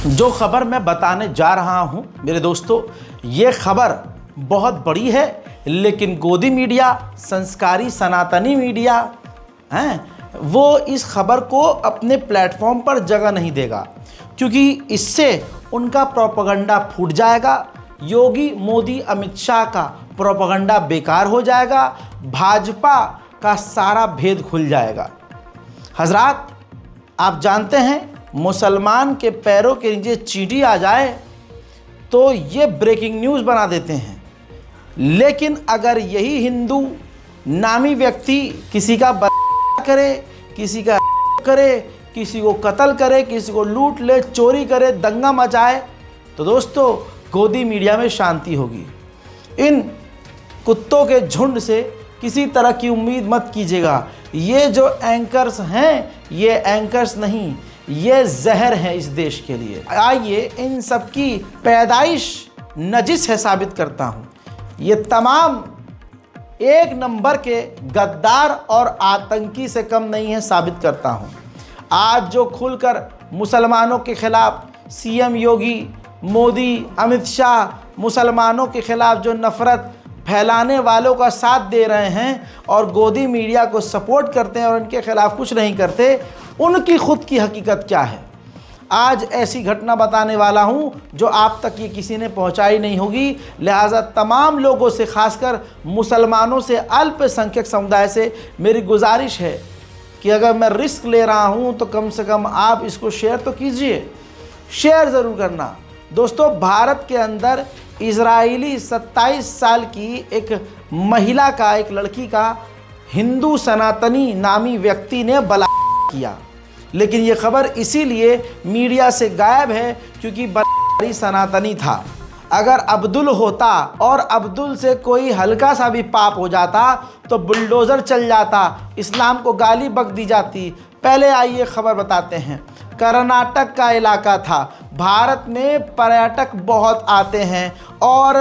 जो खबर मैं बताने जा रहा हूं मेरे दोस्तों, ये खबर बहुत बड़ी है, लेकिन गोदी मीडिया, संस्कारी सनातनी मीडिया हैं, वो इस खबर को अपने प्लेटफॉर्म पर जगह नहीं देगा, क्योंकि इससे उनका प्रोपेगेंडा फूट जाएगा। योगी, मोदी, अमित शाह का प्रोपेगेंडा बेकार हो जाएगा, भाजपा का सारा भेद खुल जाएगा। हजरात, आप जानते हैं मुसलमान के पैरों के नीचे चींटी आ जाए तो ये ब्रेकिंग न्यूज़ बना देते हैं, लेकिन अगर यही हिंदू नामी व्यक्ति किसी का करे, किसी का करे, किसी को कत्ल करे, किसी को लूट ले, चोरी करे, दंगा मचाए, तो दोस्तों गोदी मीडिया में शांति होगी। इन कुत्तों के झुंड से किसी तरह की उम्मीद मत कीजिएगा। ये जो एंकर्स हैं, ये एंकर्स नहीं, ये जहर है इस देश के लिए। आइए इन सब की पैदाइश नजिस है साबित करता हूँ। ये तमाम एक नंबर के गद्दार और आतंकी से कम नहीं है साबित करता हूँ। आज जो खुलकर मुसलमानों के खिलाफ सीएम योगी, मोदी, अमित शाह मुसलमानों के खिलाफ जो नफ़रत फैलाने वालों का साथ दे रहे हैं और गोदी मीडिया को सपोर्ट करते हैं और इनके खिलाफ कुछ नहीं करते, उनकी खुद की हकीकत क्या है। आज ऐसी घटना बताने वाला हूं जो आप तक ये किसी ने पहुंचाई नहीं होगी। लिहाजा तमाम लोगों से, खासकर मुसलमानों से, अल्पसंख्यक समुदाय से मेरी गुजारिश है कि अगर मैं रिस्क ले रहा हूं तो कम से कम आप इसको शेयर तो कीजिए, शेयर ज़रूर करना। दोस्तों, भारत के अंदर इजरायली 27 साल की एक महिला का, एक लड़की का हिंदू सनातनी नामी व्यक्ति ने बलात्कार किया, लेकिन ये खबर इसीलिए मीडिया से गायब है क्योंकि बलात्कारी सनातनी था। अगर अब्दुल होता और अब्दुल से कोई हल्का सा भी पाप हो जाता तो बुलडोज़र चल जाता, इस्लाम को गाली बक दी जाती। पहले आइए खबर बताते हैं। कर्नाटक का इलाका था। भारत में पर्यटक बहुत आते हैं और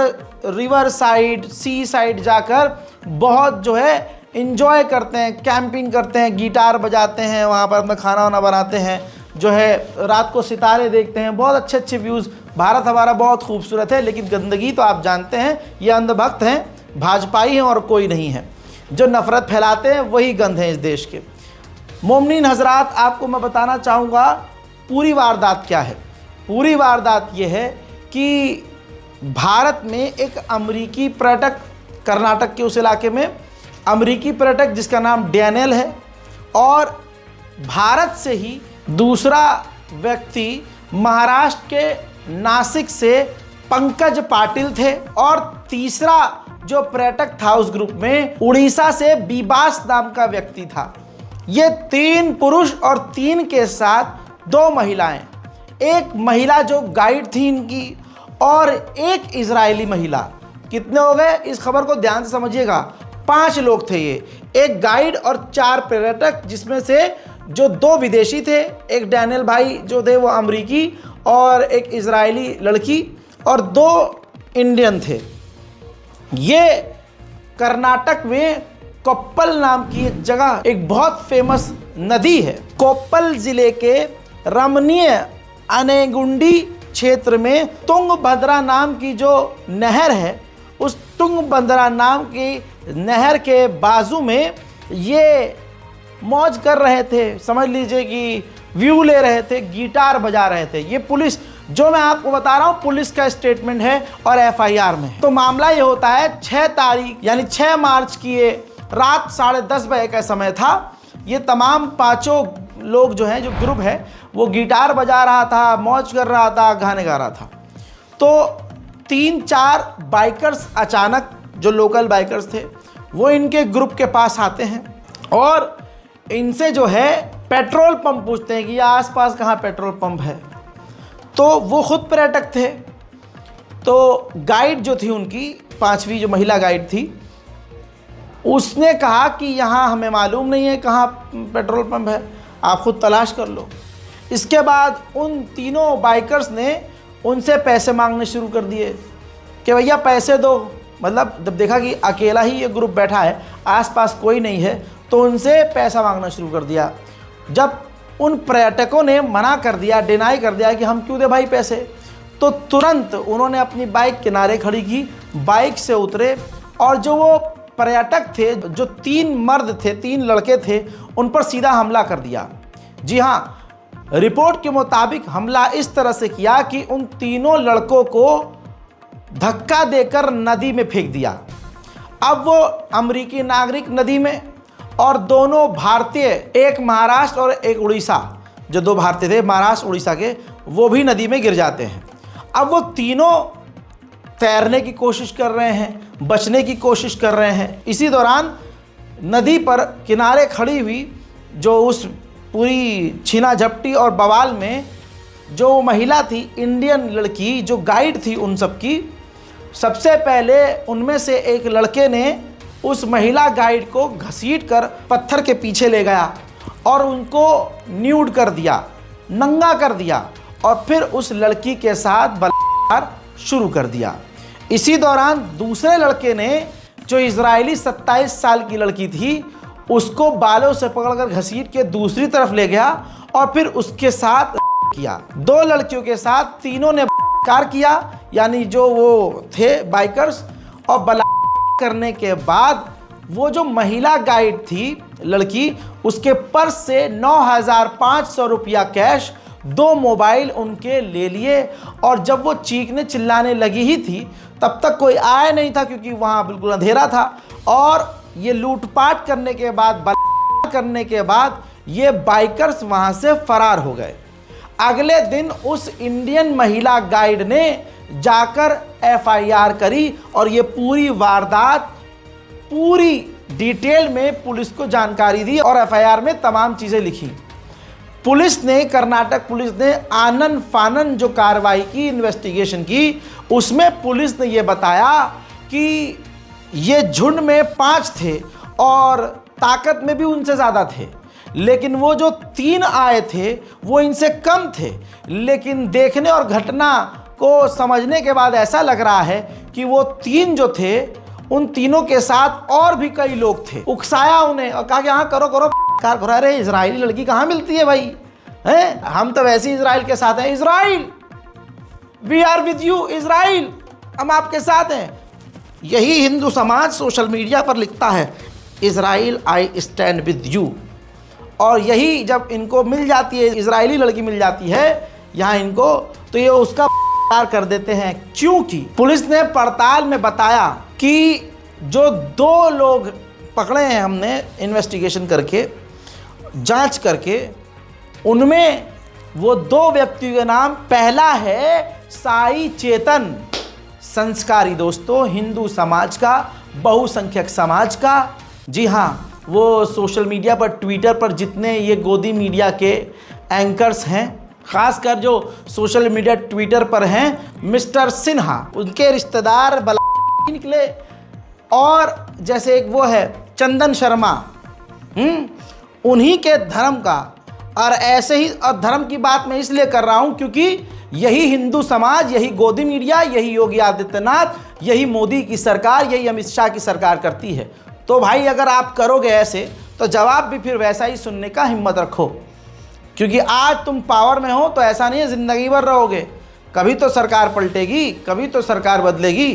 रिवर साइड, सी साइड जाकर बहुत जो है इंजॉय करते हैं, कैंपिंग करते हैं, गिटार बजाते हैं, वहाँ पर अपना खाना वाना बनाते हैं, जो है रात को सितारे देखते हैं, बहुत अच्छे अच्छे व्यूज़। भारत हमारा बहुत खूबसूरत है, लेकिन गंदगी तो आप जानते हैं, ये अंधभक्त हैं, भाजपाई हैं और कोई नहीं है। जो नफ़रत फैलाते हैं वही गंध हैं इस देश के। मोमिनीन हजरात, आपको मैं बताना चाहूँगा पूरी वारदात क्या है। पूरी वारदात ये है कि भारत में एक अमरीकी पर्यटक, कर्नाटक के उस इलाके में अमरीकी पर्यटक जिसका नाम डैनियल है, और भारत से ही दूसरा व्यक्ति महाराष्ट्र के नासिक से पंकज पाटिल थे, और तीसरा जो पर्यटक था उस ग्रुप में उड़ीसा से बीबास नाम का व्यक्ति था। ये 3 पुरुष और 3 के साथ 2 महिलाएं, एक महिला जो गाइड थी इनकी और एक इजरायली महिला। कितने हो गए इस खबर को ध्यान से समझिएगा। 5 लोग थे ये, एक गाइड और 4 पर्यटक, जिसमें से जो 2 विदेशी थे, एक डैनियल भाई जो थे वो अमरीकी, और एक इजरायली लड़की, और 2 इंडियन थे। ये कर्नाटक में कोप्पल नाम की एक जगह, एक बहुत फेमस नदी है। कोप्पल ज़िले के रमणीय अनेगुंडी क्षेत्र में तुंगभद्रा नाम की जो नहर है, उस तुंगभद्रा नाम की नहर के बाजू में ये मौज कर रहे थे। समझ लीजिए कि व्यू ले रहे थे, गिटार बजा रहे थे। ये पुलिस, जो मैं आपको बता रहा हूँ, पुलिस का स्टेटमेंट है और एफआईआर में। तो मामला ये होता है 6 तारीख यानी 6 मार्च की ये रात 10:30 बजे का समय था। ये तमाम 5 लोग जो हैं, जो ग्रुप है, वो गिटार बजा रहा था, मौज कर रहा था, गाने गा रहा था। तो 3-4 बाइकर्स अचानक, जो लोकल बाइकर्स थे, वो इनके ग्रुप के पास आते हैं और इनसे जो है पेट्रोल पंप पूछते हैं कि आसपास कहाँ पेट्रोल पंप है। तो वो खुद पर्यटक थे। तो गाइड जो थी उनकी, 5वीं जो महिला गाइड थी, उसने कहा कि यहाँ हमें मालूम नहीं है कहाँ पेट्रोल पंप है, आप खुद तलाश कर लो। इसके बाद उन तीनों बाइकर्स ने उनसे पैसे मांगने शुरू कर दिए कि भैया पैसे दो। मतलब जब देखा कि अकेला ही ये ग्रुप बैठा है, आसपास कोई नहीं है, तो उनसे पैसा मांगना शुरू कर दिया। जब उन पर्यटकों ने मना कर दिया, डिनाई कर दिया कि हम क्यों दे भाई पैसे। तो तुरंत उन्होंने अपनी बाइक किनारे खड़ी की, बाइक से उतरे और जो वो पर्यटक थे, जो 3 मर्द थे, 3 लड़के थे, उन पर सीधा हमला कर दिया। जी हाँ, रिपोर्ट के मुताबिक हमला इस तरह से किया कि उन तीनों लड़कों को धक्का देकर नदी में फेंक दिया। अब वो अमेरिकी नागरिक नदी में और दोनों भारतीय, एक महाराष्ट्र और एक उड़ीसा, जो 2 भारतीय थे महाराष्ट्र उड़ीसा के, वो भी नदी में गिर जाते हैं। अब वो तीनों तैरने की कोशिश कर रहे हैं, बचने की कोशिश कर रहे हैं। इसी दौरान नदी पर किनारे खड़ी हुई जो उस पूरी छीना झपटी और बवाल में जो महिला थी, इंडियन लड़की जो गाइड थी उन सब की, सबसे पहले उनमें से एक लड़के ने उस महिला गाइड को घसीटकर पत्थर के पीछे ले गया और उनको न्यूड कर दिया, नंगा कर दिया और फिर उस लड़की के साथ बलात्कार शुरू कर दिया। इसी दौरान दूसरे लड़के ने, जो इजरायली 27 साल की लड़की थी, उसको बालों से पकड़कर घसीट के दूसरी तरफ ले गया और फिर उसके साथ किया। 2 लड़कियों के साथ तीनों ने बलात्कार किया, यानी जो वो थे बाइकर्स। और बलात्कार करने के बाद वो जो महिला गाइड थी लड़की, उसके पर्स से 9,500 रुपया कैश, 2 मोबाइल उनके ले लिए। और जब वो चीखने चिल्लाने लगी ही थी तब तक कोई आया नहीं था, क्योंकि वहाँ बिल्कुल अंधेरा था। और ये लूटपाट करने के बाद, बलात्कार करने के बाद ये बाइकर्स वहाँ से फरार हो गए। अगले दिन उस इंडियन महिला गाइड ने जाकर FIR करी और ये पूरी वारदात पूरी डिटेल में पुलिस को जानकारी दी और FIR में तमाम चीज़ें लिखी। पुलिस ने, कर्नाटक पुलिस ने आनन फानन जो कार्रवाई की, इन्वेस्टिगेशन की, उसमें पुलिस ने ये बताया कि ये झुंड में 5 थे और ताकत में भी उनसे ज़्यादा थे, लेकिन वो जो 3 आए थे वो इनसे कम थे। लेकिन देखने और घटना को समझने के बाद ऐसा लग रहा है कि वो 3 जो थे, उन तीनों के साथ और भी कई लोग थे। उकसाया उन्हें और कहा कि हाँ करो करो कार करो। अरे इजरायली लड़की कहाँ मिलती है भाई, हैं? हम तो वैसे इजराइल के साथ हैं। Israel, we are with you Israel, हम आपके साथ हैं। यही हिंदू समाज सोशल मीडिया पर लिखता है, Israel I stand with you. और यही जब इनको मिल जाती है, इजरायली लड़की मिल जाती है यहाँ इनको, तो ये उसका कर देते हैं। क्योंकि पुलिस ने पड़ताल में बताया कि जो 2 लोग पकड़े हैं हमने इन्वेस्टिगेशन करके, जांच करके, उनमें वो 2 व्यक्तियों के नाम, पहला है साई चेतन, संस्कारी दोस्तों, हिंदू समाज का, बहुसंख्यक समाज का। जी हाँ, वो सोशल मीडिया पर, ट्विटर पर जितने ये गोदी मीडिया के एंकर्स हैं, खासकर जो सोशल मीडिया ट्विटर पर हैं, मिस्टर सिन्हा, उनके रिश्तेदार निकले। और जैसे एक वो है चंदन शर्मा, उन्हीं के धर्म का। और ऐसे ही, और धर्म की बात मैं इसलिए कर रहा हूं क्योंकि यही हिंदू समाज, यही गोदी मीडिया, यही योगी आदित्यनाथ, यही मोदी की सरकार, यही अमित शाह की सरकार करती है। तो भाई अगर आप करोगे ऐसे, तो जवाब भी फिर वैसा ही सुनने का हिम्मत रखो। क्योंकि आज तुम पावर में हो तो ऐसा नहीं है ज़िंदगी भर रहोगे, कभी तो सरकार पलटेगी, कभी तो सरकार बदलेगी।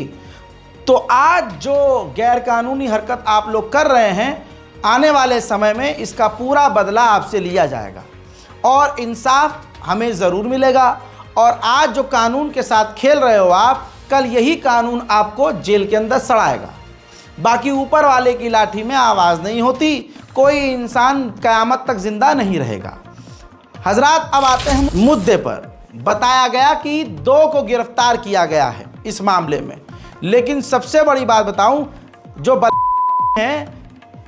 तो आज जो गैरकानूनी हरकत आप लोग कर रहे हैं, आने वाले समय में इसका पूरा बदला आपसे लिया जाएगा और इंसाफ हमें ज़रूर मिलेगा। और आज जो कानून के साथ खेल रहे हो आप, कल यही कानून आपको जेल के अंदर सड़ाएगा। बाकी ऊपर वाले की लाठी में आवाज़ नहीं होती, कोई इंसान क़यामत तक ज़िंदा नहीं रहेगा। हजरात, अब आते हैं मुद्दे पर। बताया गया कि 2 को गिरफ्तार किया गया है इस मामले में, लेकिन सबसे बड़ी बात बताऊं, जो है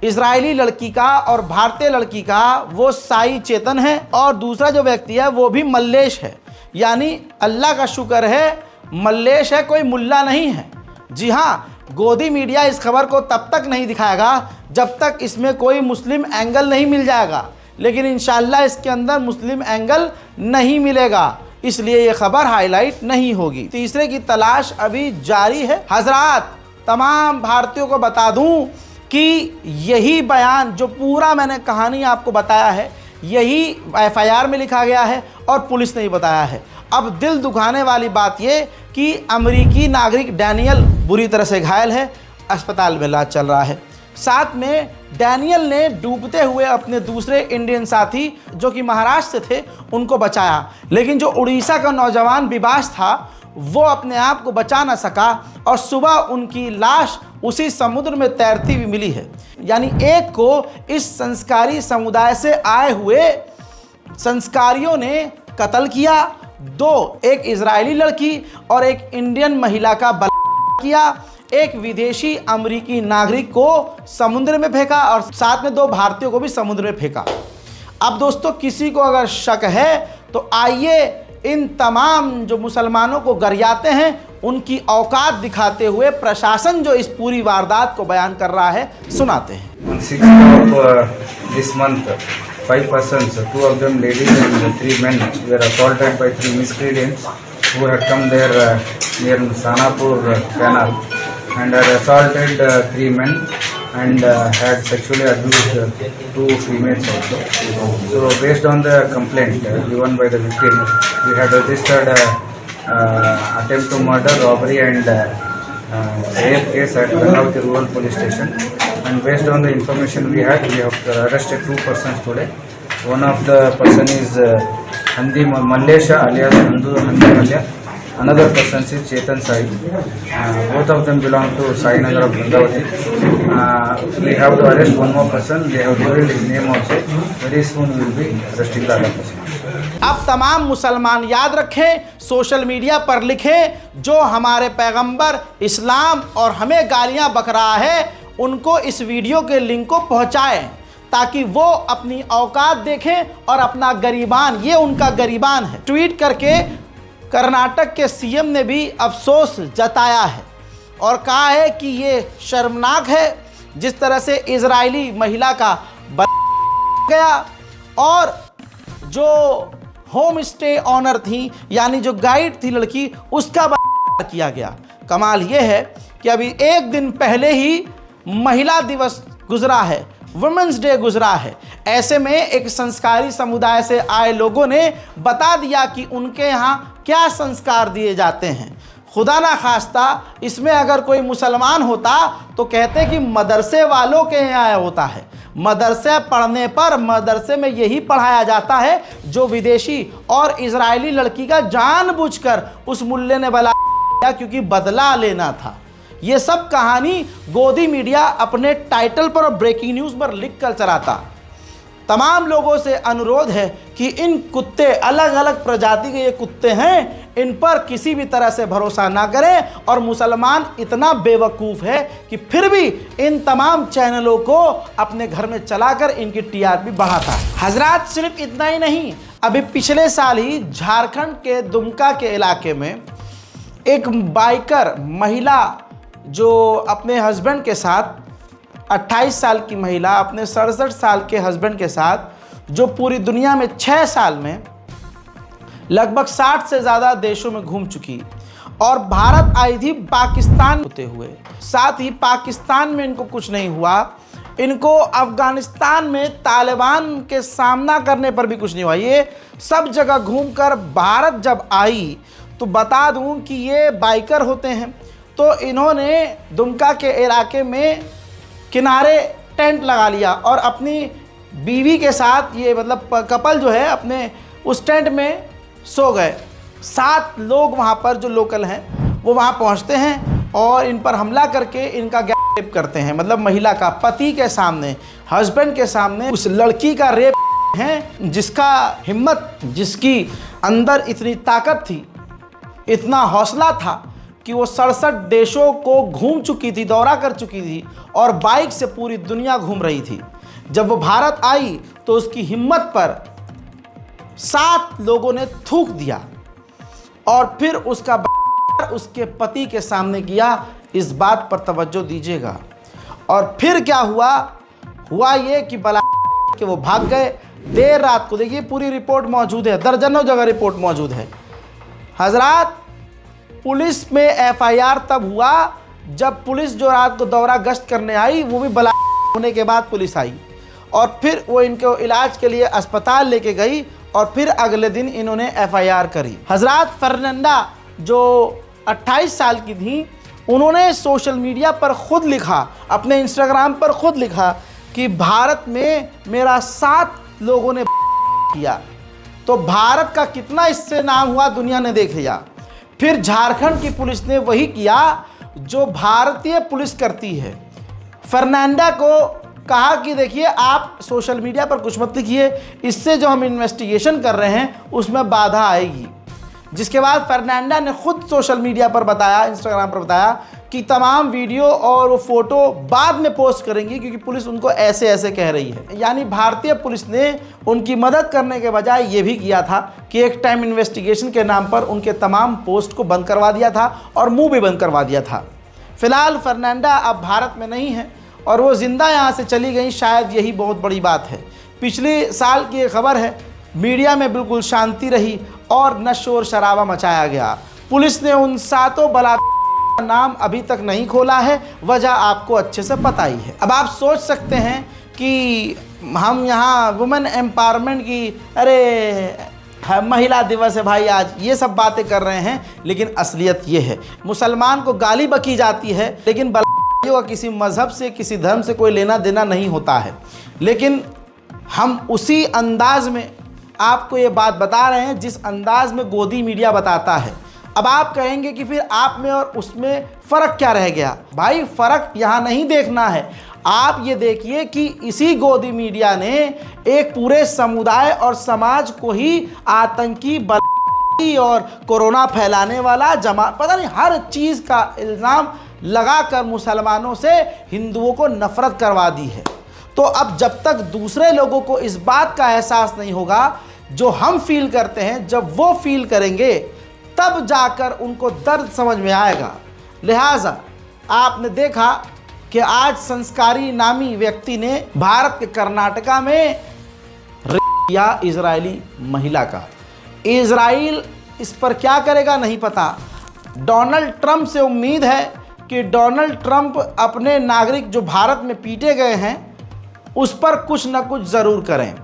इजरायली लड़की का और भारतीय लड़की का, वो साई चेतन है और दूसरा जो व्यक्ति है वो भी मल्लेश है। यानी अल्लाह का शुक्र है मल्लेश है, कोई मुल्ला नहीं है। जी हाँ, गोदी मीडिया इस खबर को तब तक नहीं दिखाएगा जब तक इसमें कोई मुस्लिम एंगल नहीं मिल जाएगा, लेकिन इंशाअल्लाह इसके अंदर मुस्लिम एंगल नहीं मिलेगा, इसलिए ये खबर हाईलाइट नहीं होगी। तीसरे की तलाश अभी जारी है। हजरात, तमाम भारतीयों को बता दूं कि यही बयान, जो पूरा मैंने कहानी आपको बताया है, यही एफआईआर में लिखा गया है और पुलिस ने ही बताया है। अब दिल दुखाने वाली बात ये कि अमेरिकी नागरिक डैनियल बुरी तरह से घायल है, अस्पताल में इलाज चल रहा है। साथ में डैनियल ने डूबते हुए अपने दूसरे इंडियन साथी जो कि महाराष्ट्र से थे उनको बचाया, लेकिन जो उड़ीसा का नौजवान विबास था वो अपने आप को बचा ना सका और सुबह उनकी लाश उसी समुद्र में तैरती हुई मिली है। यानी एक को इस संस्कारी समुदाय से आए हुए संस्कारियों ने कत्ल किया, दो एक इजरायली लड़की और एक इंडियन महिला का बलात्कार किया, एक विदेशी अमेरिकी नागरिक को समुद्र में फेंका और साथ में 2 भारतीयों को भी समुद्र में फेंका। अब दोस्तों किसी को अगर शक है तो आइए इन तमाम जो मुसलमानों को गरियाते हैं उनकी औकात दिखाते हुए प्रशासन जो इस पूरी वारदात को बयान कर रहा है सुनाते हैं। On 6th of this month, 5 persons, 2 of them ladies and 3 men, were assaulted by 3 miscreants who had come there near Sanapur canal and had assaulted 3 men and had sexually abused 2 females also. So based on the complaint given by the victim, we had registered attempt to murder, robbery and rape case at Gangavati Rural Police Station. And based on the information we had, we have arrested 2 persons today. One of the person is Handi Mallesha alias Handi Malya. Another person is Chetan Sai. Both of them belong to Sai Nagar of Gangavati. We have to arrest one more person. They have revealed his name also. Very soon we will be arresting the other person. अब तमाम मुसलमान याद रखें, social media पर लिखें, जो हमारे पैगंबर इस्लाम और हमें गालियां बक रहा है उनको इस वीडियो के लिंक को पहुंचाएं ताकि वो अपनी औकात देखें और अपना गरीबान, ये उनका गरीबान है। ट्वीट करके कर्नाटक के सीएम ने भी अफसोस जताया है और कहा है कि ये शर्मनाक है जिस तरह से इजरायली महिला का गया और जो होम स्टे ऑनर थी यानी जो गाइड थी लड़की उसका किया गया। कमाल ये है कि अभी एक दिन पहले ही महिला दिवस गुजरा है, वुमेन्स डे गुजरा है। ऐसे में एक संस्कारी समुदाय से आए लोगों ने बता दिया कि उनके यहाँ क्या संस्कार दिए जाते हैं। खुदा ना खास्ता इसमें अगर कोई मुसलमान होता तो कहते कि मदरसे वालों के यहाँ आया होता है। मदरसे पढ़ने पर मदरसे में यही पढ़ाया जाता है जो विदेशी और इजरायली लड़की का जानबूझकर उस मुल्ले ने बुलाया क्योंकि बदला लेना था। ये सब कहानी गोदी मीडिया अपने टाइटल पर और ब्रेकिंग न्यूज़ पर लिख कर चलाता। तमाम लोगों से अनुरोध है कि इन कुत्ते, अलग अलग प्रजाति के ये कुत्ते हैं, इन पर किसी भी तरह से भरोसा ना करें। और मुसलमान इतना बेवकूफ़ है कि फिर भी इन तमाम चैनलों को अपने घर में चलाकर इनकी टीआरपी बढ़ाता है। हजरात सिर्फ इतना ही नहीं, अभी पिछले साल ही झारखंड के दुमका के इलाके में एक बाइकर महिला जो अपने हस्बैंड के साथ 28 साल की महिला अपने 67 साल के हस्बैंड के साथ जो पूरी दुनिया में 6 साल में लगभग 60 से ज़्यादा देशों में घूम चुकी और भारत आई थी पाकिस्तान होते हुए। साथ ही पाकिस्तान में इनको कुछ नहीं हुआ, इनको अफ़गानिस्तान में तालिबान के सामना करने पर भी कुछ नहीं हुआ। ये सब जगह घूमकर भारत जब आई तो बता दूं कि ये बाइकर होते हैं। तो इन्होंने दुमका के इलाके में किनारे टेंट लगा लिया और अपनी बीवी के साथ, ये मतलब कपल जो है, अपने उस टेंट में सो गए। 7 लोग वहाँ पर जो लोकल हैं वो वहाँ पहुँचते हैं और इन पर हमला करके इनका रेप करते हैं। मतलब महिला का पति के सामने, हस्बैंड के सामने उस लड़की का रेप है जिसका हिम्मत, जिसकी अंदर इतनी ताकत थी, इतना हौसला था कि वो 67 देशों को घूम चुकी थी, दौरा कर चुकी थी और बाइक से पूरी दुनिया घूम रही थी। जब वो भारत आई तो उसकी हिम्मत पर 7 लोगों ने थूक दिया और फिर उसका उसके पति के सामने किया। इस बात पर तवज्जो दीजिएगा। और फिर क्या हुआ ये कि बला के वो भाग गए। देर रात को, देखिए पूरी रिपोर्ट मौजूद है, दर्जनों जगह रिपोर्ट मौजूद है। हजरात, पुलिस में एफआईआर तब हुआ जब पुलिस जो रात को दौरा गश्त करने आई वो भी बला होने के बाद पुलिस आई और फिर वो इनको इलाज के लिए अस्पताल लेके गई और फिर अगले दिन इन्होंने एफआईआर करी। हजरत फर्नांडा जो 28 साल की थी, उन्होंने सोशल मीडिया पर खुद लिखा, अपने इंस्टाग्राम पर खुद लिखा कि भारत में मेरा 7 लोगों ने किया। तो भारत का कितना इससे नाम हुआ दुनिया ने देख लिया। फिर झारखंड की पुलिस ने वही किया जो भारतीय पुलिस करती है। फर्नांडा को कहा कि देखिए आप सोशल मीडिया पर कुछ मत लिखिए, इससे जो हम इन्वेस्टिगेशन कर रहे हैं उसमें बाधा आएगी। जिसके बाद फर्नांडा ने खुद सोशल मीडिया पर बताया, इंस्टाग्राम पर बताया कि तमाम वीडियो और वो फ़ोटो बाद में पोस्ट करेंगी क्योंकि पुलिस उनको ऐसे ऐसे कह रही है। यानी भारतीय पुलिस ने उनकी मदद करने के बजाय ये भी किया था कि एक टाइम इन्वेस्टिगेशन के नाम पर उनके तमाम पोस्ट को बंद करवा दिया था और मुंह भी बंद करवा दिया था। फ़िलहाल फर्नांडा अब भारत में नहीं है और वो ज़िंदा यहाँ से चली गई, शायद यही बहुत बड़ी बात है। पिछले साल की ये खबर है, मीडिया में बिल्कुल शांति रही और न शोर शराबा मचाया गया। पुलिस ने उन 7 बलात्कार का नाम अभी तक नहीं खोला है, वजह आपको अच्छे से पता ही है। अब आप सोच सकते हैं कि हम यहाँ वुमेन एम्पावरमेंट की, अरे महिला दिवस है भाई आज, ये सब बातें कर रहे हैं, लेकिन असलियत ये है मुसलमान को गाली बकी जाती है, लेकिन का किसी मज़हब से, किसी धर्म से कोई लेना देना नहीं होता है। लेकिन हम उसी अंदाज में आपको ये बात बता रहे हैं जिस अंदाज में गोदी मीडिया बताता है। अब आप कहेंगे कि फिर आप में और उसमें फ़र्क क्या रह गया? भाई फ़र्क यहाँ नहीं देखना है, आप ये देखिए कि इसी गोदी मीडिया ने एक पूरे समुदाय और समाज को ही आतंकी और कोरोना फैलाने वाला पता नहीं हर चीज़ का इल्ज़ाम लगाकर मुसलमानों से हिंदुओं को नफ़रत करवा दी है। तो अब जब तक दूसरे लोगों को इस बात का एहसास नहीं होगा जो हम फील करते हैं, जब वो फील करेंगे तब जाकर उनको दर्द समझ में आएगा। लिहाजा आपने देखा कि आज संस्कारी नामी व्यक्ति ने भारत के कर्नाटका में या इजरायली महिला का, इजराइल इस पर क्या करेगा नहीं पता। डोनाल्ड ट्रंप से उम्मीद है कि डोनाल्ड ट्रंप अपने नागरिक जो भारत में पीटे गए हैं उस पर कुछ न कुछ ज़रूर करें।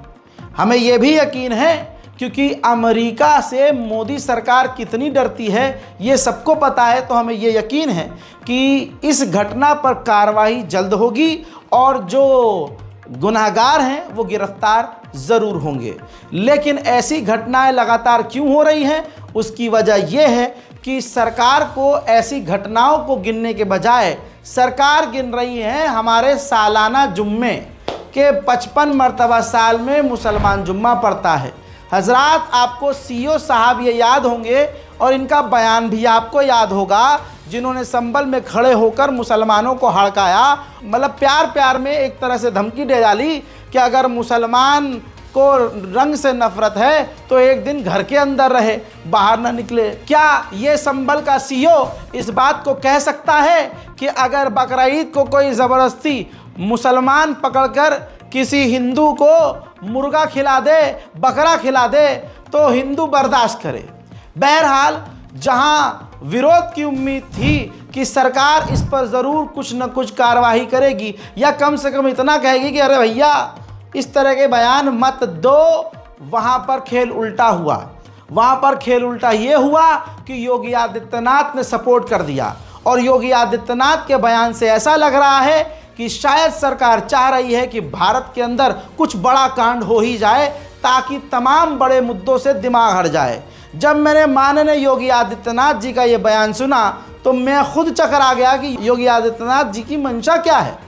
हमें यह भी यकीन है क्योंकि अमेरिका से मोदी सरकार कितनी डरती है ये सबको पता है, तो हमें ये यकीन है कि इस घटना पर कार्रवाई जल्द होगी और जो गुनहगार हैं वो गिरफ्तार ज़रूर होंगे। लेकिन ऐसी घटनाएं लगातार क्यों हो रही हैं? उसकी वजह यह है कि सरकार को ऐसी घटनाओं को गिनने के बजाय सरकार गिन रही है हमारे सालाना जुम्मे के 55 मरतबा साल में मुसलमान जुम्मा पड़ता है। हजरात, आपको सीओ साहब ये याद होंगे और इनका बयान भी आपको याद होगा, जिन्होंने संभल में खड़े होकर मुसलमानों को हड़काया, मतलब प्यार प्यार में एक तरह से धमकी दे डाली कि अगर मुसलमान को रंग से नफरत है तो एक दिन घर के अंदर रहे, बाहर ना निकले। क्या ये संभल का सीओ इस बात को कह सकता है कि अगर बकरा ईद को कोई ज़बरदस्ती मुसलमान पकड़कर किसी हिंदू को मुर्गा खिला दे, बकरा खिला दे तो हिंदू बर्दाश्त करे? बहरहाल, जहां विरोध की उम्मीद थी कि सरकार इस पर ज़रूर कुछ न कुछ कार्रवाई करेगी या कम से कम इतना कहेगी कि अरे भैया इस तरह के बयान मत दो, वहाँ पर खेल उल्टा हुआ। वहाँ पर खेल उल्टा ये हुआ कि योगी आदित्यनाथ ने सपोर्ट कर दिया और योगी आदित्यनाथ के बयान से ऐसा लग रहा है कि शायद सरकार चाह रही है कि भारत के अंदर कुछ बड़ा कांड हो ही जाए ताकि तमाम बड़े मुद्दों से दिमाग हट जाए। जब मैंने माननीय योगी आदित्यनाथ जी का ये बयान सुना तो मैं खुद चकरा गया कि योगी आदित्यनाथ जी की मंशा क्या है।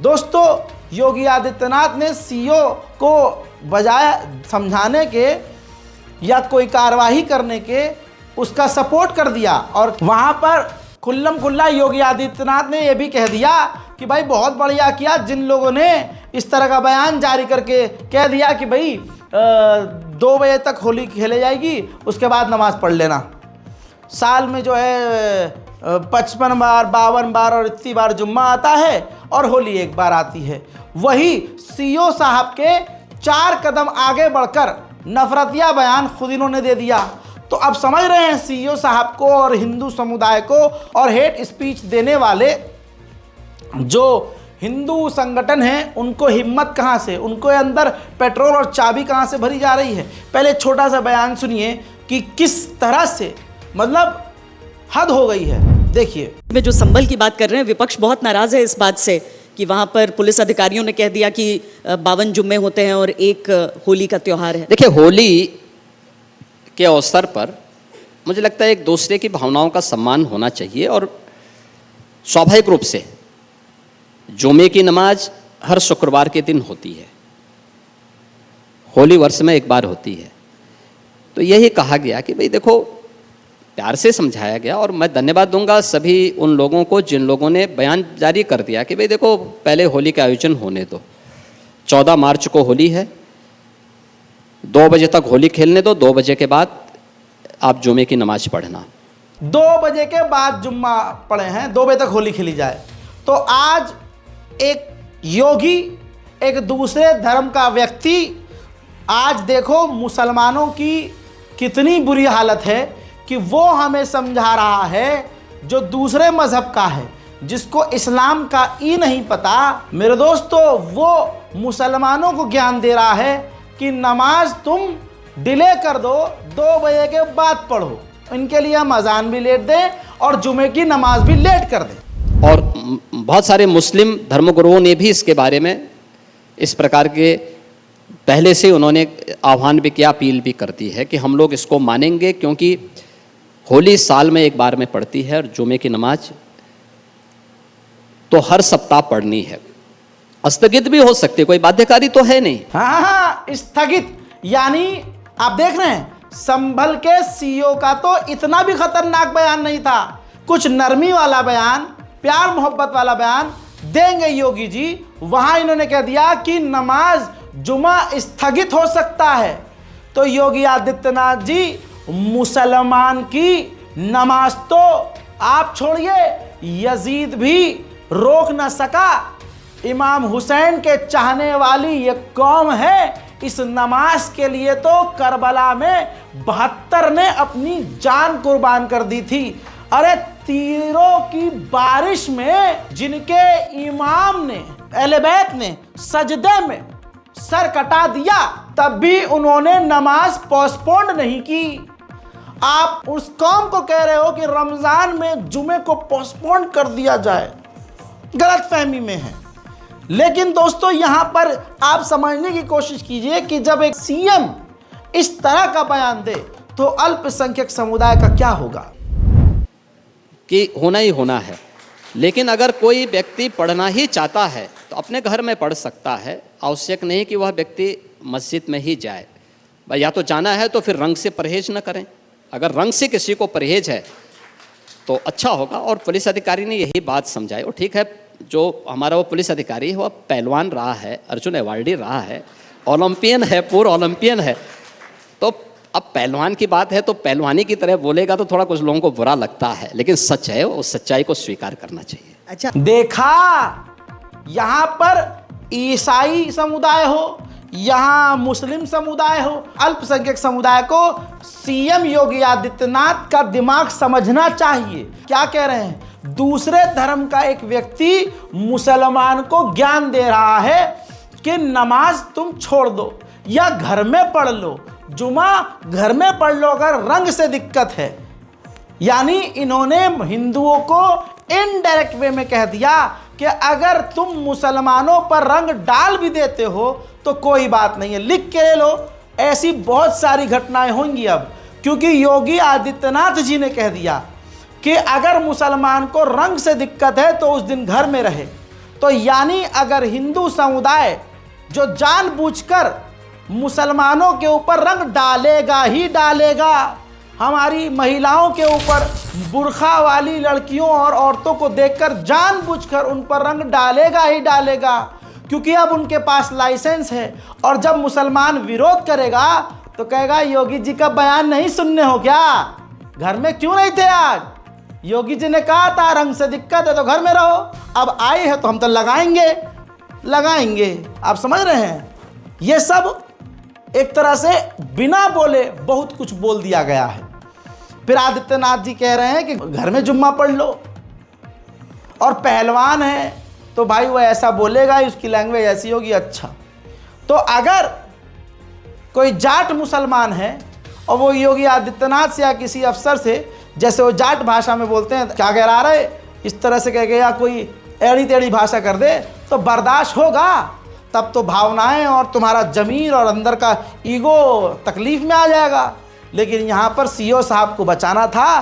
दोस्तों, योगी आदित्यनाथ ने सीओ को बजाय समझाने के या कोई कार्रवाई करने के उसका सपोर्ट कर दिया और वहाँ पर खुल्लम खुल्ला योगी आदित्यनाथ ने यह भी कह दिया कि भाई बहुत बढ़िया किया जिन लोगों ने इस तरह का बयान जारी करके कह दिया कि भाई 2 बजे तक होली खेले जाएगी, उसके बाद नमाज़ पढ़ लेना। साल में जो है 55 बार 52 बार और इतनी बार जुम्मा आता है और होली एक बार आती है। वही सीओ साहब के 4 कदम आगे बढ़कर नफरतिया बयान खुद इन्होंने दे दिया। तो अब समझ रहे हैं सीओ साहब को और हिंदू समुदाय को और हेट स्पीच देने वाले जो हिंदू संगठन हैं उनको हिम्मत कहाँ से, उनको अंदर पेट्रोल और चाबी कहाँ से भरी जा रही है। पहले छोटा सा बयान सुनिए कि किस तरह से मतलब हद हो गई है। देखिए, में जो संभल की बात कर रहे हैं, विपक्ष बहुत नाराज है इस बात से कि वहां पर पुलिस अधिकारियों ने कह दिया कि 52 जुम्मे होते हैं और एक होली का त्योहार है। देखिए, होली के अवसर पर मुझे लगता है एक दूसरे की भावनाओं का सम्मान होना चाहिए और स्वाभाविक रूप से जुमे की नमाज हर शुक्रवार के दिन होती है, होली वर्ष में एक बार होती है। तो यही कहा गया कि भाई देखो, प्यार से समझाया गया और मैं धन्यवाद दूंगा सभी उन लोगों को जिन लोगों ने बयान जारी कर दिया कि भाई देखो, पहले होली का आयोजन होने दो, 14 मार्च को होली है, 2 बजे तक होली खेलने दो, 2 बजे के बाद आप जुमे की नमाज पढ़ना। 2 बजे के बाद जुम्मा पढ़े हैं, 2 बजे तक होली खेली जाए। तो आज एक योगी, एक दूसरे धर्म का व्यक्ति, आज देखो मुसलमानों की कितनी बुरी हालत है कि वो हमें समझा रहा है, जो दूसरे मज़हब का है, जिसको इस्लाम का ई नहीं पता, मेरे दोस्तों, वो मुसलमानों को ज्ञान दे रहा है कि नमाज तुम डिले कर दो, 2 बजे के बाद पढ़ो। इनके लिए हम अजान भी लेट दें और जुमे की नमाज भी लेट कर दें। और बहुत सारे मुस्लिम धर्मगुरुओं ने भी इसके बारे में इस प्रकार के पहले से उन्होंने आह्वान भी किया, अपील भी कर दी है कि हम लोग इसको मानेंगे, क्योंकि होली साल में एक बार में पड़ती है और जुमे की नमाज तो हर सप्ताह पढ़नी है। स्थगित भी हो सकती है, कोई बाध्यकारी तो है नहीं। हाँ, स्थगित, यानी आप देख रहे हैं संभल के सीईओ का तो इतना भी खतरनाक बयान नहीं था, कुछ नरमी वाला बयान, प्यार मोहब्बत वाला बयान देंगे योगी जी। वहां इन्होंने कह दिया कि नमाज जुमा स्थगित हो सकता है। तो योगी आदित्यनाथ जी, मुसलमान की नमाज तो आप छोड़िए, यजीद भी रोक न सका। इमाम हुसैन के चाहने वाली ये कौम है, इस नमाज के लिए तो करबला में 72 ने अपनी जान कुर्बान कर दी थी। अरे तीरों की बारिश में जिनके इमाम ने, अहले बैत ने सजदे में सर कटा दिया, तब भी उन्होंने नमाज पोस्टपोन्ड नहीं की। आप उस कौम को कह रहे हो कि रमजान में जुमे को पोस्टपोन कर दिया जाए, गलत फहमी में है। लेकिन दोस्तों, यहां पर आप समझने की कोशिश कीजिए कि जब एक सीएम इस तरह का बयान दे तो अल्पसंख्यक समुदाय का क्या होगा। कि होना ही होना है, लेकिन अगर कोई व्यक्ति पढ़ना ही चाहता है तो अपने घर में पढ़ सकता है, आवश्यक नहीं कि वह व्यक्ति मस्जिद में ही जाए। या तो जाना है तो फिर रंग से परहेज न करें, अगर रंग से किसी को परहेज है तो अच्छा होगा। और पुलिस अधिकारी ने यही बात समझाई, और ठीक है, जो हमारा वो पुलिस अधिकारी है वह पहलवान रहा है, अर्जुन अवार्डी रहा है, ओलंपियन है, पूर्व ओलंपियन है, तो अब पहलवान की बात है तो पहलवानी की तरह बोलेगा तो थोड़ा कुछ लोगों को बुरा लगता है, लेकिन सच है, उस सच्चाई को स्वीकार करना चाहिए। अच्छा, देखा, यहां पर ईसाई समुदाय हो, यहां मुस्लिम समुदाय हो, अल्पसंख्यक समुदाय को सीएम योगी आदित्यनाथ का दिमाग समझना चाहिए। क्या कह रहे हैं, दूसरे धर्म का एक व्यक्ति मुसलमान को ज्ञान दे रहा है कि नमाज तुम छोड़ दो या घर में पढ़ लो, जुमा घर में पढ़ लो अगर रंग से दिक्कत है। यानी इन्होंने हिंदुओं को इनडायरेक्ट वे में कह दिया कि अगर तुम मुसलमानों पर रंग डाल भी देते हो तो कोई बात नहीं है, लिख के ले लो। ऐसी बहुत सारी घटनाएं होंगी अब, क्योंकि योगी आदित्यनाथ जी ने कह दिया कि अगर मुसलमान को रंग से दिक्कत है तो उस दिन घर में रहे। तो यानी अगर हिंदू समुदाय जो जानबूझकर मुसलमानों के ऊपर रंग डालेगा ही डालेगा, हमारी महिलाओं के ऊपर, बुर्खा वाली लड़कियों और औरतों को देखकर जानबूझकर उन पर रंग डालेगा ही डालेगा, क्योंकि अब उनके पास लाइसेंस है। और जब मुसलमान विरोध करेगा तो कहेगा योगी जी का बयान नहीं सुनने हो क्या, घर में क्यों नहीं थे आज, योगी जी ने कहा था रंग से दिक्कत है तो घर में रहो, अब आए हैं तो हम तो लगाएंगे। आप समझ रहे हैं, ये सब एक तरह से बिना बोले बहुत कुछ बोल दिया गया है। फिर आदित्यनाथ जी कह रहे हैं कि घर में जुम्मा पढ़ लो, और पहलवान है, तो भाई वो ऐसा बोलेगा ही, उसकी लैंग्वेज ऐसी होगी। अच्छा, तो अगर कोई जाट मुसलमान है और वो योगी आदित्यनाथ से या किसी अफसर से, जैसे वो जाट भाषा में बोलते हैं, क्या कह रहा है, इस तरह से कह के या कोई एड़ी टेढ़ी भाषा कर दे तो बर्दाश्त होगा? तब तो भावनाएं और तुम्हारा जमीर और अंदर का ईगो तकलीफ में आ जाएगा। लेकिन यहाँ पर सीईओ साहब को बचाना था,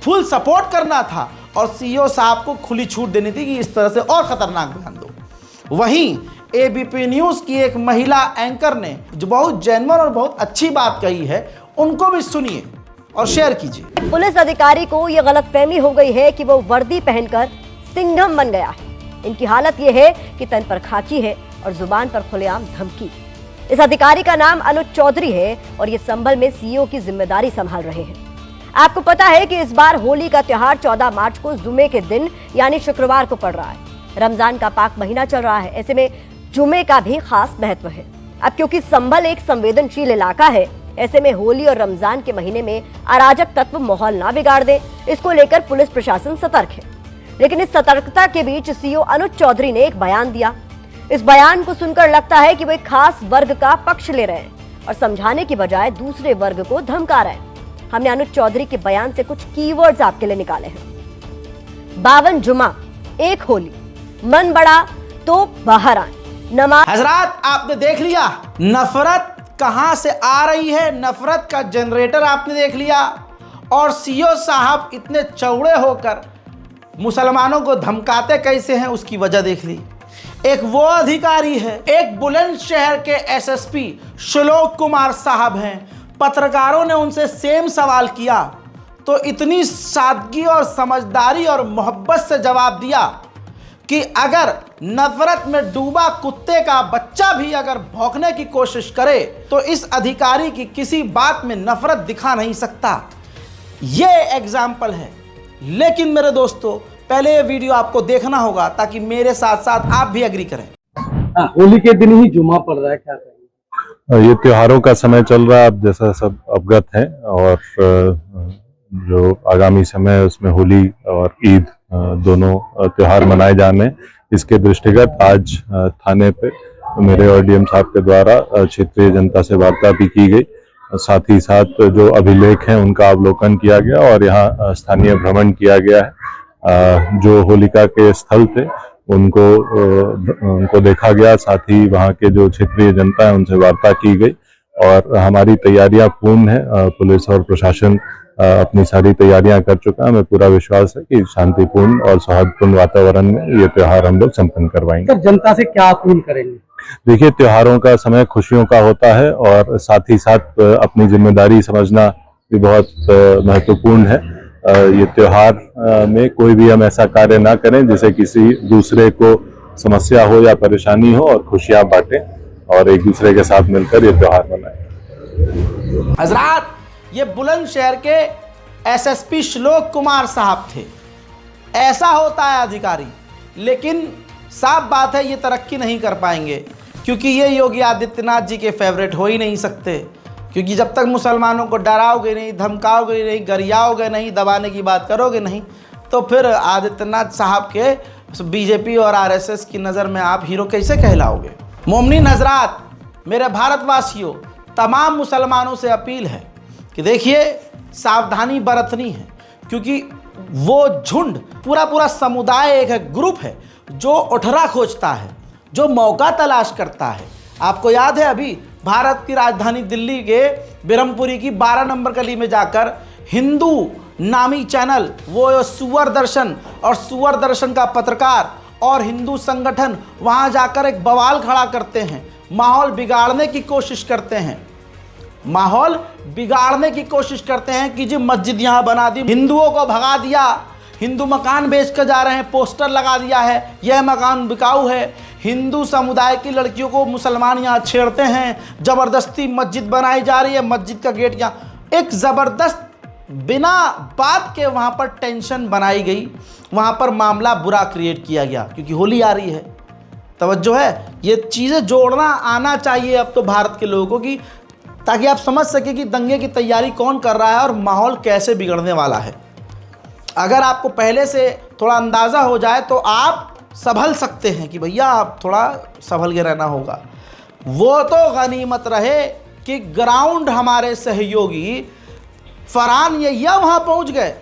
फुल सपोर्ट करना था और सीईओ साहब को खुली छूट देनी थी कि इस तरह से और ख़तरनाक बयान दो। वहीं एबीपी न्यूज़ की एक महिला एंकर ने जो बहुत जेन्युइन और बहुत अच्छी बात कही है, उनको भी सुनिए और शेयर कीजिए। पुलिस अधिकारी को यह गलतफहमी हो गई है कि वो वर्दी पहनकर सिंघम बन गया है। इनकी हालत यह है कि तन पर खाकी है और जुबान पर खुलेआम धमकी। इस अधिकारी का नाम अनुज चौधरी है और ये संभल में सीईओ की जिम्मेदारी संभाल रहे हैं। आपको पता है कि इस बार होली का त्योहार 14 मार्च को जुमे के दिन यानी शुक्रवार को पड़ रहा है। रमजान का पाक महीना चल रहा है, ऐसे में जुमे का भी खास महत्व है। अब क्योंकि संभल एक संवेदनशील इलाका है, ऐसे में होली और रमजान के महीने में अराजक तत्व माहौल ना बिगाड़ दे, इसको लेकर पुलिस प्रशासन सतर्क है। लेकिन इस सतर्कता के बीच सीईओ अनुज चौधरी ने एक बयान दिया। इस बयान को सुनकर लगता है कि वे खास वर्ग का पक्ष ले रहे हैं और समझाने की बजाय दूसरे वर्ग को धमका रहे हैं। हमने अनुज चौधरी के बयान से कुछ कीवर्ड्स आपके लिए निकाले हैं। 52 जुमा, एक होली, मन बड़ा तो बाहर आए, नमाज। हजरात, आपने देख लिया नफरत कहां से आ रही है, नफरत का जनरेटर आपने देख लिया। और सीईओ साहब इतने चौड़े होकर मुसलमानों को धमकाते कैसे हैं, उसकी वजह देख ली। एक वो अधिकारी है, एक बुलंदशहर के एसएसपी श्लोक कुमार साहब हैं। पत्रकारों ने उनसे सेम सवाल किया तो इतनी सादगी और समझदारी और मोहब्बत से जवाब दिया कि अगर नफरत में डूबा कुत्ते का बच्चा भी अगर भौंकने की कोशिश करे तो इस अधिकारी की किसी बात में नफरत दिखा नहीं सकता। ये एग्जाम्पल है। लेकिन मेरे दोस्तों, पहले ये वीडियो आपको देखना होगा ताकि मेरे साथ साथ आप भी एग्री करें। होली के दिन ही जुमा पड़ रहा है, क्या कहेंगे? ये त्योहारों का समय चल रहा है, आप जैसा सब अवगत हैं, और जो आगामी समय है उसमें होली और ईद दोनों त्योहार मनाए जाने, इसके दृष्टिगत आज थाने पे मेरे और डीएम साहब के द्वारा क्षेत्रीय जनता से वार्ता भी की गई। साथ ही साथ जो अभिलेख हैं उनका अवलोकन किया गया और यहाँ स्थानीय भ्रमण किया गया है। जो होलिका के स्थल थे उनको देखा गया, साथ ही वहाँ के जो क्षेत्रीय जनता है उनसे वार्ता की गई और हमारी तैयारियां पूर्ण है। पुलिस और प्रशासन अपनी सारी तैयारियां कर चुका है। हमें पूरा विश्वास है कि शांतिपूर्ण और सौहार्दपूर्ण वातावरण में ये त्योहार हम लोग संपन्न करवाएंगे। सर, जनता से क्या अपील करेंगे? देखिए, त्योहारों का समय खुशियों का होता है और साथ ही साथ अपनी जिम्मेदारी समझना भी बहुत महत्वपूर्ण है। ये त्योहार में कोई भी हम ऐसा कार्य ना करें जिसे किसी दूसरे को समस्या हो या परेशानी हो, और खुशियां बांटें और एक दूसरे के साथ मिलकर ये त्योहार मनाएं। हजरात, ये बुलंदशहर के एसएसपी श्लोक कुमार साहब थे। ऐसा होता है अधिकारी। लेकिन साफ बात है ये तरक्की नहीं कर पाएंगे क्योंकि ये योगी आदित्यनाथ जी के फेवरेट हो ही नहीं सकते। क्योंकि जब तक मुसलमानों को डराओगे नहीं, धमकाओगे नहीं, गरियाओगे नहीं, दबाने की बात करोगे नहीं, तो फिर आदित्यनाथ साहब के बीजेपी और आरएसएस की नज़र में आप हीरो कैसे कहलाओगे। मोमिनीन हजरात, मेरे भारतवासियों, तमाम मुसलमानों से अपील है कि देखिए, सावधानी बरतनी है क्योंकि वो झुंड, पूरा समुदाय एक ग्रुप है जो उठरा खोजता है, जो मौका तलाश करता है। आपको याद है अभी भारत की राजधानी दिल्ली के बिरमपुरी की 12 नंबर गली में जाकर हिंदू नामी चैनल, वो सुअर दर्शन और सुअर दर्शन का पत्रकार और हिंदू संगठन वहाँ जाकर एक बवाल खड़ा करते हैं, माहौल बिगाड़ने की कोशिश करते हैं। माहौल बिगाड़ने की कोशिश करते हैं कि जी मस्जिद यहाँ बना दी, हिंदुओं को भगा दिया, हिंदू मकान बेच कर जा रहे हैं, पोस्टर लगा दिया है, यह मकान बिकाऊ है, हिंदू समुदाय की लड़कियों को मुसलमान यहाँ छेड़ते हैं, ज़बरदस्ती मस्जिद बनाई जा रही है, मस्जिद का गेट यहाँ, एक ज़बरदस्त बिना बात के वहाँ पर टेंशन बनाई गई, वहाँ पर मामला बुरा क्रिएट किया गया क्योंकि होली आ रही है। तवज्जो है, ये चीज़ें जोड़ना आना चाहिए अब तो भारत के लोगों की, ताकि आप समझ सकें कि दंगे की तैयारी कौन कर रहा है और माहौल कैसे बिगड़ने वाला है। अगर आपको पहले से थोड़ा अंदाज़ा हो जाए तो आप संभल सकते हैं कि भैया आप थोड़ा संभल के रहना होगा, वो तो गनीमत रहे कि ग्राउंड हमारे सहयोगी फरहान यहिया वहाँ पहुँच गए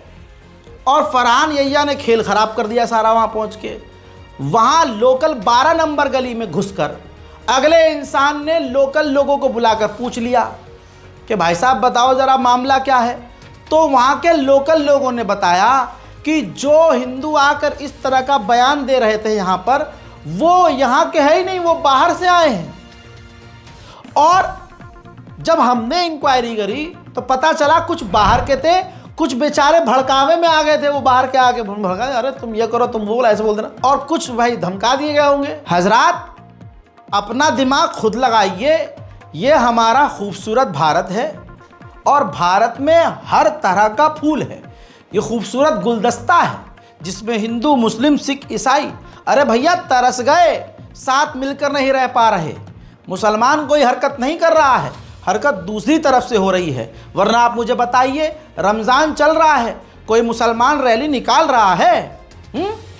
और फरहान यहिया ने खेल ख़राब कर दिया सारा। वहाँ पहुँच के वहाँ लोकल 12 नंबर गली में घुसकर अगले इंसान ने लोकल लोगों को बुलाकर पूछ लिया कि भाई साहब बताओ ज़रा मामला क्या है। तो वहाँ के लोकल लोगों ने बताया कि जो हिंदू आकर इस तरह का बयान दे रहे थे यहाँ पर, वो यहाँ के है ही नहीं, वो बाहर से आए हैं। और जब हमने इंक्वायरी करी तो पता चला कुछ बाहर के थे, कुछ बेचारे भड़कावे में आ गए थे। वो बाहर के आके भड़का, अरे तुम ये करो, तुम वो बोला, ऐसे बोल देना, और कुछ भाई धमका दिए गए होंगे। हजरात, अपना दिमाग खुद लगाइए। ये हमारा खूबसूरत भारत है और भारत में हर तरह का फूल है। ये खूबसूरत गुलदस्ता है जिसमें हिंदू, मुस्लिम, सिख, ईसाई, अरे भैया तरस गए, साथ मिलकर नहीं रह पा रहे। मुसलमान कोई हरकत नहीं कर रहा है, हरकत दूसरी तरफ से हो रही है। वरना आप मुझे बताइए, रमज़ान चल रहा है, कोई मुसलमान रैली निकाल रहा है?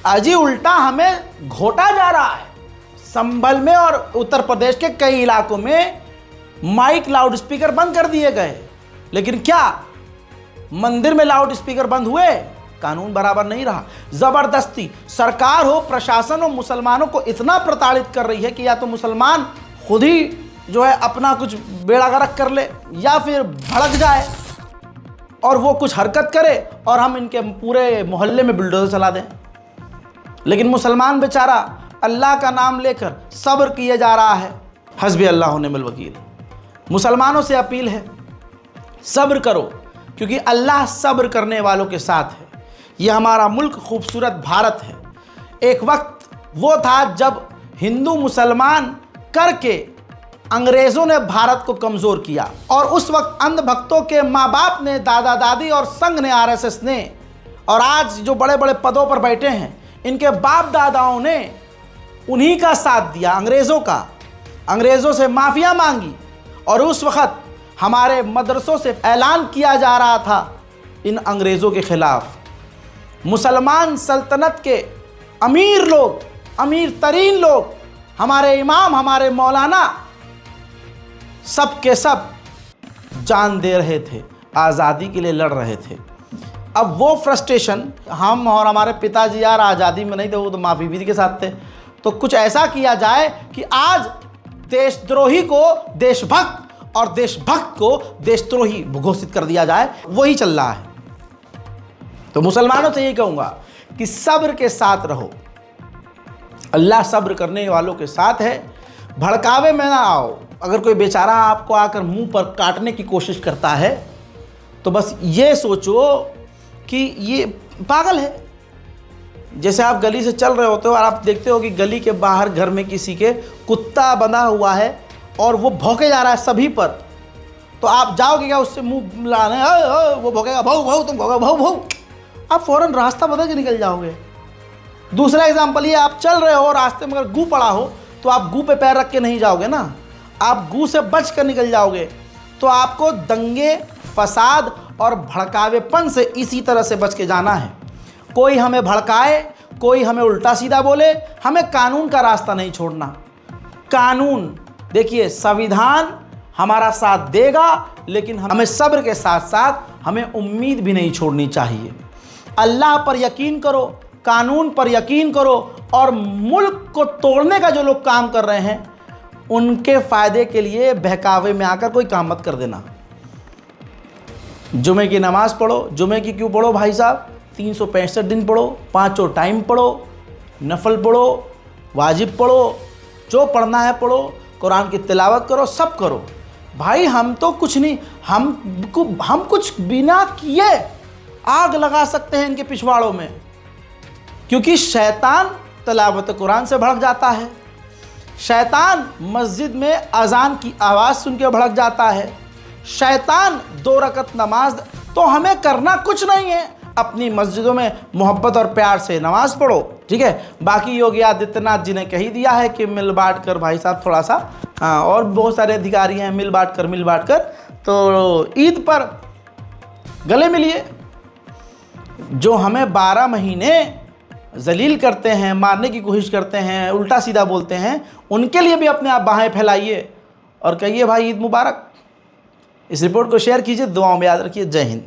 अजी उल्टा हमें घोटा जा रहा है। संभल में और उत्तर प्रदेश के कई इलाकों में माइक, लाउड स्पीकर बंद कर दिए गए, लेकिन क्या मंदिर में लाउड स्पीकर बंद हुए? कानून बराबर नहीं रहा। ज़बरदस्ती सरकार हो, प्रशासन हो, मुसलमानों को इतना प्रताड़ित कर रही है कि या तो मुसलमान खुद ही जो है अपना कुछ बेड़ा गर्क कर ले या फिर भड़क जाए और वो कुछ हरकत करे और हम इनके पूरे मोहल्ले में बुलडोजर चला दें। लेकिन मुसलमान बेचारा अल्लाह का नाम लेकर सब्र किए जा रहा है। हस्बी अल्लाह व निअमल वकील। मुसलमानों से अपील है, सब्र करो, क्योंकि अल्लाह सब्र करने वालों के साथ है। यह हमारा मुल्क खूबसूरत भारत है। एक वक्त वो था जब हिंदू मुसलमान करके अंग्रेज़ों ने भारत को कमज़ोर किया और उस वक्त अंधभक्तों के माँ बाप ने, दादा दादी और संघ ने, आरएसएस ने, और आज जो बड़े बड़े पदों पर बैठे हैं, इनके बाप दादाओं ने उन्हीं का साथ दिया, अंग्रेज़ों का। अंग्रेज़ों से माफ़िया मांगी और उस वक्त हमारे मदरसों से ऐलान किया जा रहा था इन अंग्रेज़ों के ख़िलाफ़। मुसलमान सल्तनत के अमीर लोग, अमीर तरीन लोग, हमारे इमाम, हमारे मौलाना, सब के सब जान दे रहे थे, आज़ादी के लिए लड़ रहे थे। अब वो फ्रस्ट्रेशन, हम और हमारे पिताजी यार आज़ादी में नहीं थे, वो तो माफी विधि के साथ थे, तो कुछ ऐसा किया जाए कि आज देशद्रोही को देशभक्त और देशभक्त को देशद्रोही घोषित कर दिया जाए। वही चल रहा है। तो मुसलमानों से यही कहूँगा कि सब्र के साथ रहो, अल्लाह सब्र करने वालों के साथ है। भड़कावे में ना आओ। अगर कोई बेचारा आपको आकर मुंह पर काटने की कोशिश करता है तो बस ये सोचो कि ये पागल है। जैसे आप गली से चल रहे होते हो और आप देखते हो कि गली के बाहर घर में किसी के कुत्ता बंधा हुआ है और वो भौंके जा रहा है सभी पर, तो आप जाओगे क्या उससे मुंह मिलाने? वो भौंकेगा, भाऊ भाऊ, तुम भौंको, भाऊ भाऊ, आप फ़ौरन रास्ता बदल के निकल जाओगे। दूसरा एग्जाम्पल ये, आप चल रहे हो, रास्ते में अगर गू पड़ा हो तो आप गू पे पैर रख के नहीं जाओगे ना, आप गू से बच कर निकल जाओगे। तो आपको दंगे, फसाद और भड़कावेपन से इसी तरह से बच के जाना है। कोई हमें भड़काए, कोई हमें उल्टा सीधा बोले, हमें कानून का रास्ता नहीं छोड़ना। कानून, देखिए, संविधान हमारा साथ देगा, लेकिन हमें सब्र के साथ साथ हमें उम्मीद भी नहीं छोड़नी चाहिए। अल्लाह पर यकीन करो, कानून पर यकीन करो, और मुल्क को तोड़ने का जो लोग काम कर रहे हैं उनके फ़ायदे के लिए बहकावे में आकर कोई काम मत कर देना। जुमे की नमाज़ पढ़ो। जुमे की क्यों पढ़ो भाई साहब? 365 दिन पढ़ो, 5 टाइम पढ़ो, नफल पढ़ो, वाजिब पढ़ो, जो पढ़ना है पढ़ो, कुरान की तिलावत करो, सब करो। भाई हम तो कुछ नहीं, हम कुछ बिना किए आग लगा सकते हैं इनके पिछवाड़ों में, क्योंकि शैतान तिलावत कुरान से भड़क जाता है, शैतान मस्जिद में अजान की आवाज़ सुन के भड़क जाता है, शैतान 2 रकत नमाज। तो हमें करना कुछ नहीं है, अपनी मस्जिदों में मोहब्बत और प्यार से नमाज पढ़ो, ठीक है। बाकी योगी आदित्यनाथ जी ने कही दिया है कि मिल बांट कर भाई साहब थोड़ा सा, हाँ, और बहुत सारे अधिकारी हैं, मिल बांट कर। तो ईद पर गले मिलिए। जो हमें 12 महीने जलील करते हैं, मारने की कोशिश करते हैं, उल्टा सीधा बोलते हैं, उनके लिए भी अपने आप बाहें फैलाइए और कहिए भाई ईद मुबारक। इस रिपोर्ट को शेयर कीजिए, दुआओं में याद रखिए। जय हिंद।